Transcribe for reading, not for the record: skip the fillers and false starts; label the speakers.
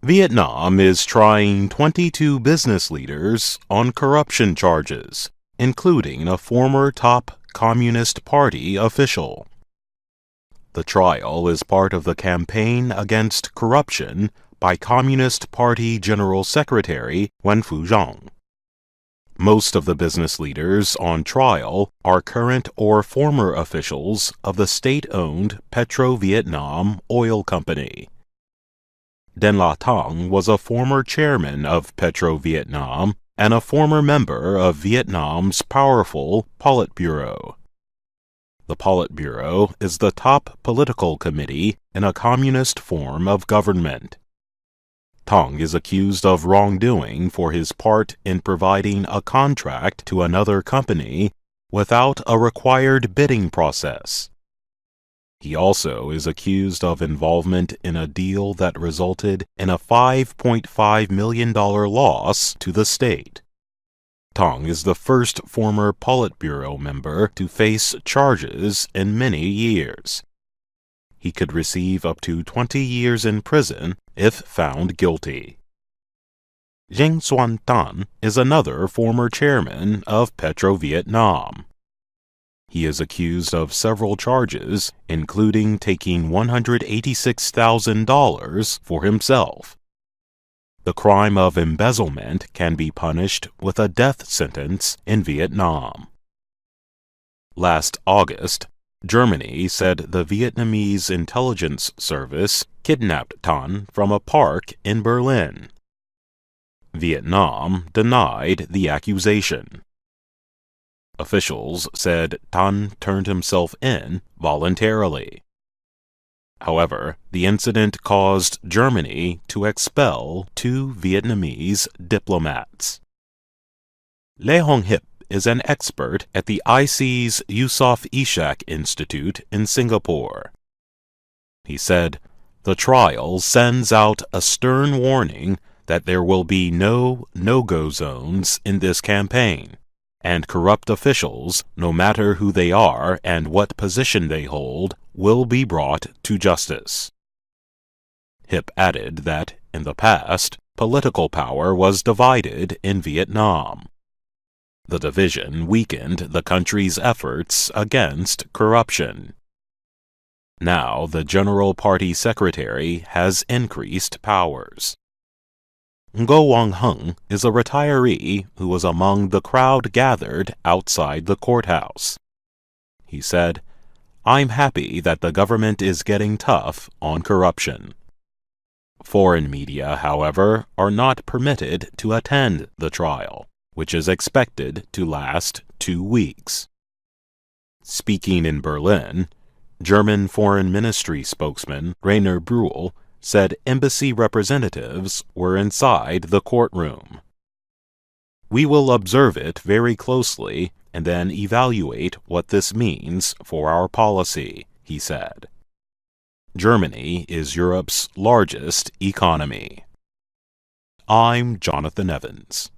Speaker 1: Vietnam is trying 22 business leaders on corruption charges, including a former top Communist Party official. The trial is part of the campaign against corruption by Communist Party General Secretary Wen Fuzhang. Most of the business leaders on trial are current or former officials of the state-owned Petro-Vietnam Oil Company. Den La Tang was a former chairman of Petro-Vietnam and a former member of Vietnam's powerful Politburo. The Politburo is the top political committee in a communist form of government. Tang is accused of wrongdoing for his part in providing a contract to another company without a required bidding process. He also is accused of involvement in a deal that resulted in a $5.5 million loss to the state. Tang is the first former Politburo member to face charges in many years. He could receive up to 20 years in prison if found guilty. Deng Xuan Tan is another former chairman of Petro-Vietnam. He is accused of several charges, including taking $186,000 for himself. The crime of embezzlement can be punished with a death sentence in Vietnam. Last August, Germany said the Vietnamese intelligence service kidnapped Tan from a park in Berlin. Vietnam denied the accusation. Officials said Tan turned himself in voluntarily. However, the incident caused Germany to expel 2 Vietnamese diplomats. Le Hong Hip is an expert at the IC's Yusof Ishak Institute in Singapore. He said, "The trial sends out a stern warning that there will be no no-go zones in this campaign, and corrupt officials, no matter who they are and what position they hold, will be brought to justice." Hip added that, in the past, political power was divided in Vietnam. The division weakened the country's efforts against corruption. Now the General Party Secretary has increased powers. Ngo Wang Hung is a retiree who was among the crowd gathered outside the courthouse. He said, "I'm happy that the government is getting tough on corruption." Foreign media, however, are not permitted to attend the trial, which is expected to last 2 weeks. Speaking in Berlin, German Foreign Ministry spokesman Rainer Brühl said embassy representatives were inside the courtroom. "We will observe it very closely and then evaluate what this means for our policy," he said. Germany is Europe's largest economy. I'm Jonathan Evans.